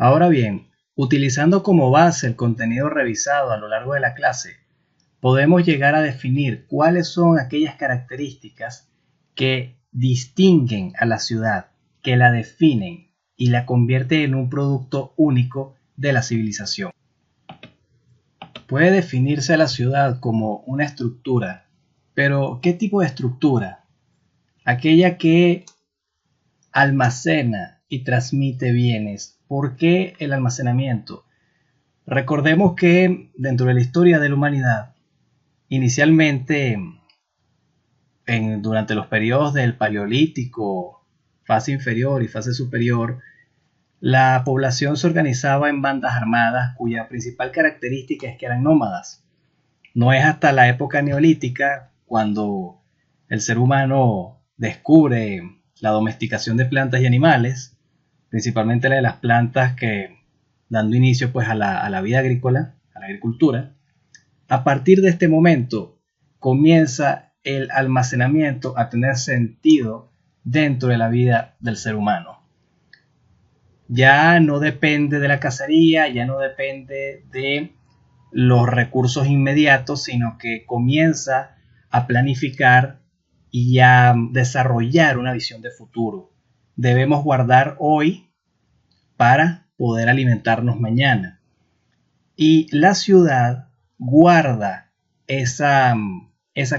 Ahora bien, utilizando como base el contenido revisado a lo largo de la clase, podemos llegar a definir cuáles son aquellas características que distinguen a la ciudad, que la definen y la convierten en un producto único de la civilización. Puede definirse a la ciudad como una estructura, pero ¿qué tipo de estructura? Aquella que almacena y transmite bienes. ¿Por qué el almacenamiento? Recordemos que dentro de la historia de la humanidad, inicialmente durante los periodos del Paleolítico, fase inferior y fase superior, la población se organizaba en bandas armadas cuya principal característica es que eran nómadas. No es hasta la época neolítica cuando el ser humano descubre la domesticación de plantas y animales, principalmente la de las plantas que dando inicio pues a la vida agrícola, a la agricultura. A partir de este momento comienza el almacenamiento a tener sentido dentro de la vida del ser humano. Ya no depende de la cacería, ya no depende de los recursos inmediatos, sino que comienza a planificar y a desarrollar una visión de futuro. Debemos guardar hoy para poder alimentarnos mañana. Y la ciudad guarda esa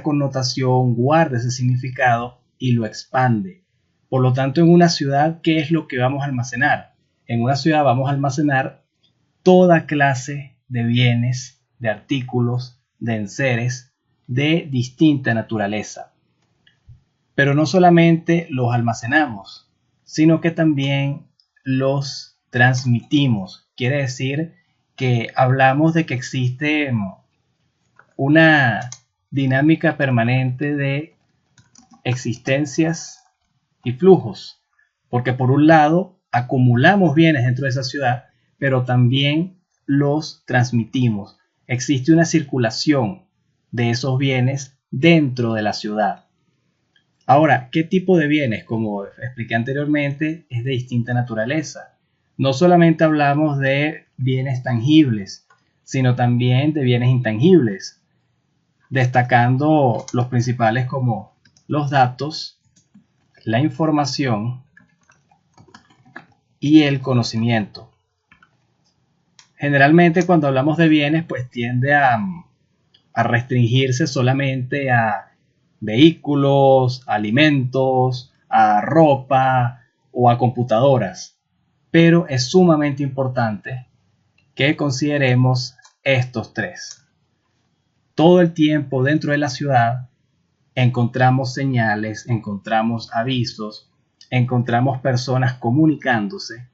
connotación, guarda ese significado y lo expande. Por lo tanto, en una ciudad, ¿qué es lo que vamos a almacenar? En una ciudad vamos a almacenar toda clase de bienes, de artículos, de enseres de distinta naturaleza. Pero no solamente los almacenamos, sino que también los transmitimos. Quiere decir que hablamos de que existe una dinámica permanente de existencias y flujos, porque por un lado acumulamos bienes dentro de esa ciudad, pero también los transmitimos. Existe una circulación de esos bienes dentro de la ciudad. Ahora, ¿qué tipo de bienes? Como expliqué anteriormente, es de distinta naturaleza. No solamente hablamos de bienes tangibles, sino también de bienes intangibles, destacando los principales como los datos, la información y el conocimiento. Generalmente cuando hablamos de bienes, pues tiende a restringirse solamente a vehículos, alimentos, a ropa o a computadoras. Pero es sumamente importante que consideremos estos tres. Todo el tiempo dentro de la ciudad encontramos señales, encontramos avisos, encontramos personas comunicándose.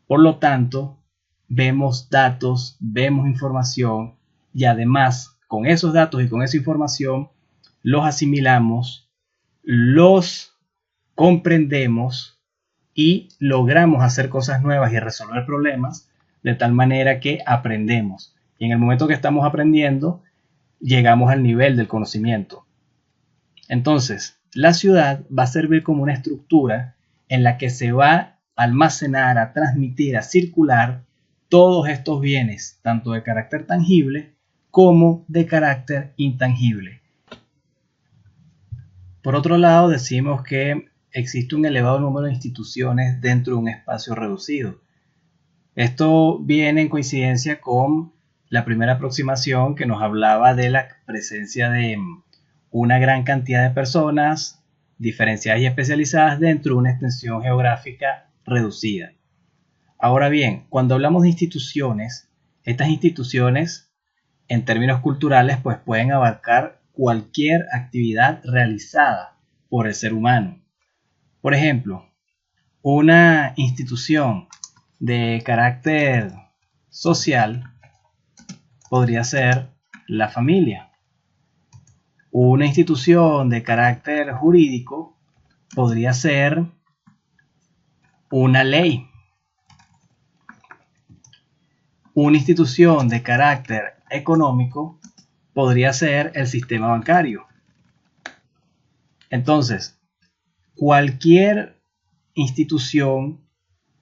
Por lo tanto, vemos datos, vemos información y además con esos datos y con esa información los asimilamos, los comprendemos y logramos hacer cosas nuevas y resolver problemas de tal manera que aprendemos. Y en el momento que estamos aprendiendo, llegamos al nivel del conocimiento. Entonces, la ciudad va a servir como una estructura en la que se va a almacenar, a transmitir, a circular todos estos bienes, tanto de carácter tangible como de carácter intangible. Por otro lado, decimos que existe un elevado número de instituciones dentro de un espacio reducido. Esto viene en coincidencia con la primera aproximación que nos hablaba de la presencia de una gran cantidad de personas diferenciadas y especializadas dentro de una extensión geográfica reducida. Ahora bien, cuando hablamos de instituciones, estas instituciones en términos culturales pues pueden abarcar cualquier actividad realizada por el ser humano. Por ejemplo, una institución de carácter social podría ser la familia. Una institución de carácter jurídico podría ser una ley. Una institución de carácter económico podría ser el sistema bancario. Entonces, cualquier institución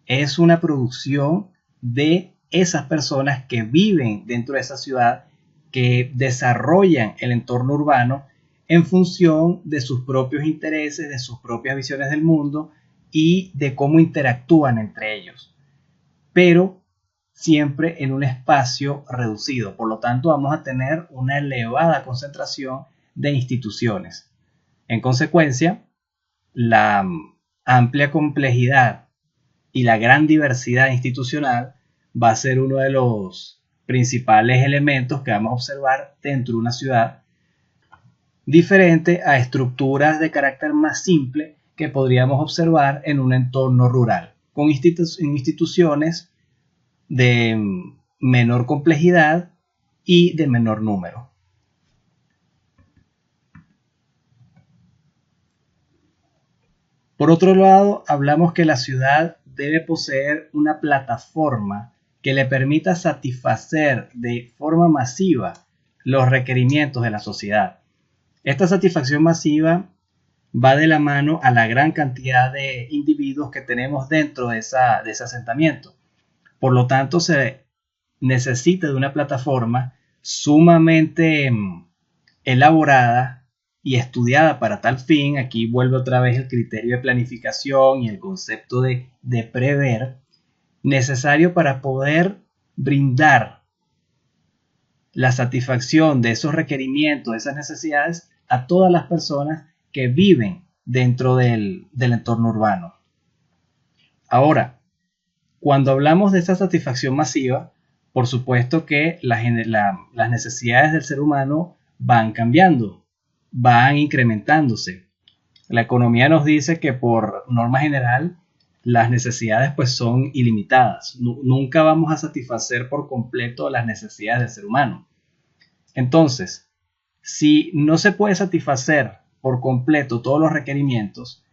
es una producción de esas personas que viven dentro de esa ciudad, que desarrollan el entorno urbano en función de sus propios intereses, de sus propias visiones del mundo y de cómo interactúan entre ellos, pero siempre en un espacio reducido. Por lo tanto, vamos a tener una elevada concentración de instituciones. En consecuencia, la amplia complejidad y la gran diversidad institucional va a ser uno de los principales elementos que vamos a observar dentro de una ciudad, diferente a estructuras de carácter más simple que podríamos observar en un entorno rural, con instituciones de menor complejidad y de menor número. Por otro lado, hablamos que la ciudad debe poseer una plataforma que le permita satisfacer de forma masiva los requerimientos de la sociedad. Esta satisfacción masiva va de la mano a la gran cantidad de individuos que tenemos dentro de ese asentamiento. Por lo tanto, se necesita de una plataforma sumamente elaborada y estudiada para tal fin. Aquí vuelve otra vez el criterio de planificación y el concepto de prever, necesario para poder brindar la satisfacción de esos requerimientos, de esas necesidades a todas las personas que viven dentro del entorno urbano. Ahora, cuando hablamos de esta satisfacción masiva, por supuesto que las necesidades del ser humano van cambiando, van incrementándose. La economía nos dice que por norma general las necesidades pues son ilimitadas. Nunca vamos a satisfacer por completo las necesidades del ser humano. Entonces, si no se puede satisfacer por completo todos los requerimientos,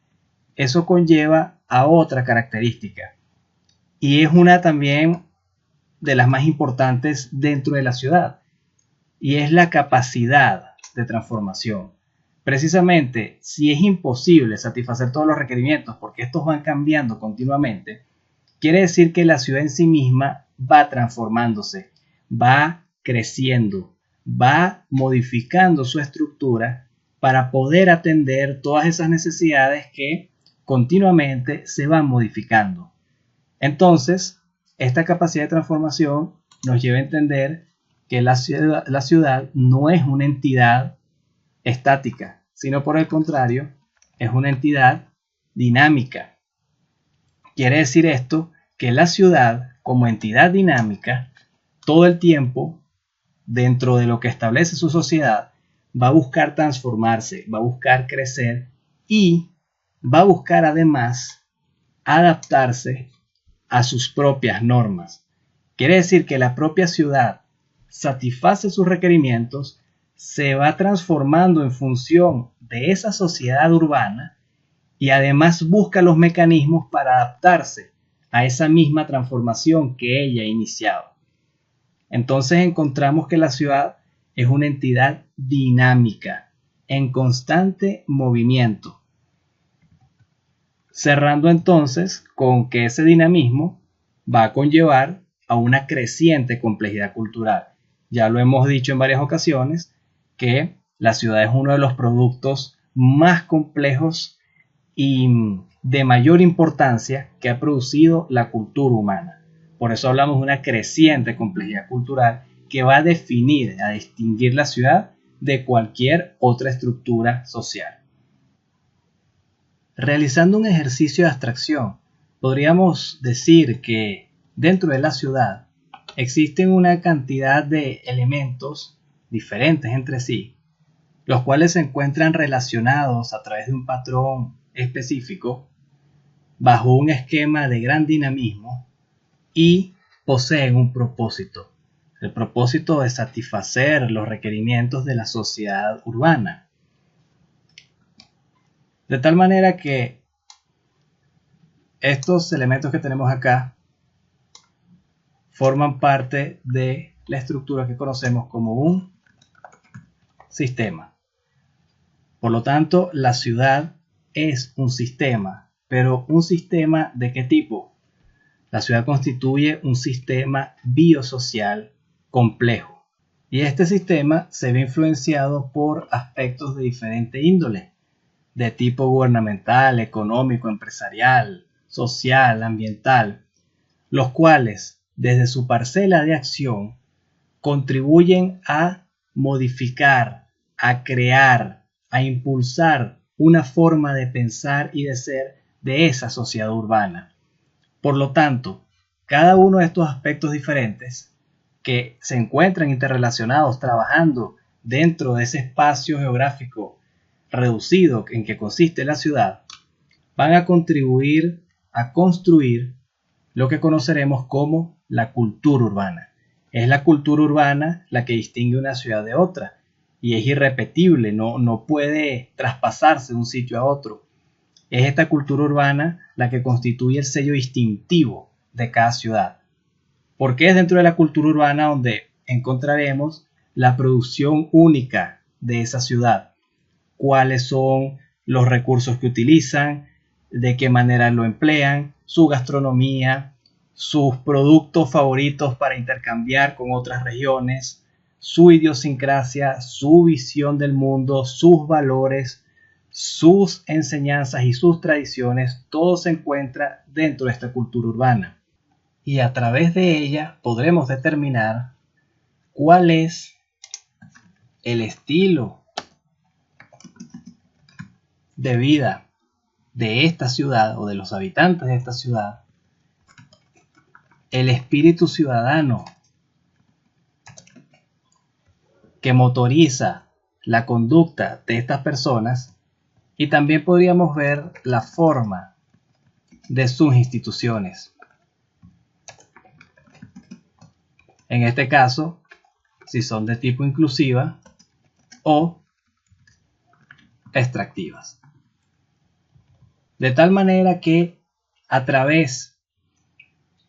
eso conlleva a otra característica, y es una también de las más importantes dentro de la ciudad, y es la capacidad de transformación. Precisamente, si es imposible satisfacer todos los requerimientos porque estos van cambiando continuamente, quiere decir que la ciudad en sí misma va transformándose, va creciendo, va modificando su estructura para poder atender todas esas necesidades que continuamente se van modificando. Entonces, esta capacidad de transformación nos lleva a entender que la ciudad no es una entidad estática, sino por el contrario, es una entidad dinámica. Quiere decir esto que la ciudad, como entidad dinámica, todo el tiempo, dentro de lo que establece su sociedad, va a buscar transformarse, va a buscar crecer y va a buscar además adaptarse a sus propias normas. Quiere decir que la propia ciudad satisface sus requerimientos, se va transformando en función de esa sociedad urbana y además busca los mecanismos para adaptarse a esa misma transformación que ella ha iniciado. Entonces encontramos que la ciudad es una entidad dinámica, en constante movimiento. Cerrando entonces con que ese dinamismo va a conllevar a una creciente complejidad cultural. Ya lo hemos dicho en varias ocasiones que la ciudad es uno de los productos más complejos y de mayor importancia que ha producido la cultura humana. Por eso hablamos de una creciente complejidad cultural que va a definir, a distinguir la ciudad de cualquier otra estructura social. Realizando un ejercicio de abstracción, podríamos decir que dentro de la ciudad existen una cantidad de elementos diferentes entre sí, los cuales se encuentran relacionados a través de un patrón específico, bajo un esquema de gran dinamismo y poseen un propósito. El propósito es satisfacer los requerimientos de la sociedad urbana. De tal manera que estos elementos que tenemos acá forman parte de la estructura que conocemos como un sistema. Por lo tanto, la ciudad es un sistema, pero ¿un sistema de qué tipo? La ciudad constituye un sistema biosocial complejo y este sistema se ve influenciado por aspectos de diferente índole, de tipo gubernamental, económico, empresarial, social, ambiental, los cuales, desde su parcela de acción, contribuyen a modificar, a crear, a impulsar una forma de pensar y de ser de esa sociedad urbana. Por lo tanto, cada uno de estos aspectos diferentes que se encuentran interrelacionados trabajando dentro de ese espacio geográfico reducido en que consiste la ciudad, van a contribuir a construir lo que conoceremos como la cultura urbana. Es la cultura urbana la que distingue una ciudad de otra y es irrepetible, no puede traspasarse de un sitio a otro. Es esta cultura urbana la que constituye el sello distintivo de cada ciudad. Porque es dentro de la cultura urbana donde encontraremos la producción única de esa ciudad. Cuáles son los recursos que utilizan, de qué manera lo emplean, su gastronomía, sus productos favoritos para intercambiar con otras regiones, su idiosincrasia, su visión del mundo, sus valores, sus enseñanzas y sus tradiciones, todo se encuentra dentro de esta cultura urbana. Y a través de ella podremos determinar cuál es el estilo de vida de esta ciudad o de los habitantes de esta ciudad, el espíritu ciudadano que motoriza la conducta de estas personas, y también podríamos ver la forma de sus instituciones. En este caso, si son de tipo inclusiva o extractivas. De tal manera que a través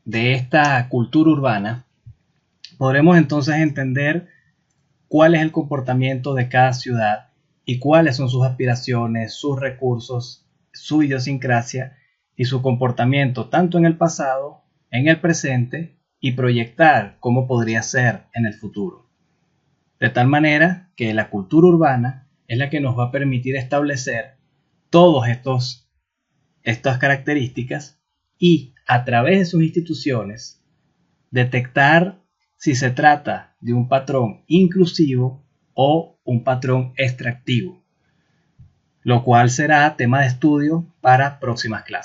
de esta cultura urbana podremos entonces entender cuál es el comportamiento de cada ciudad y cuáles son sus aspiraciones, sus recursos, su idiosincrasia y su comportamiento tanto en el pasado, en el presente y proyectar cómo podría ser en el futuro. De tal manera que la cultura urbana es la que nos va a permitir establecer todas estas características y a través de sus instituciones detectar si se trata de un patrón inclusivo o un patrón extractivo, lo cual será tema de estudio para próximas clases.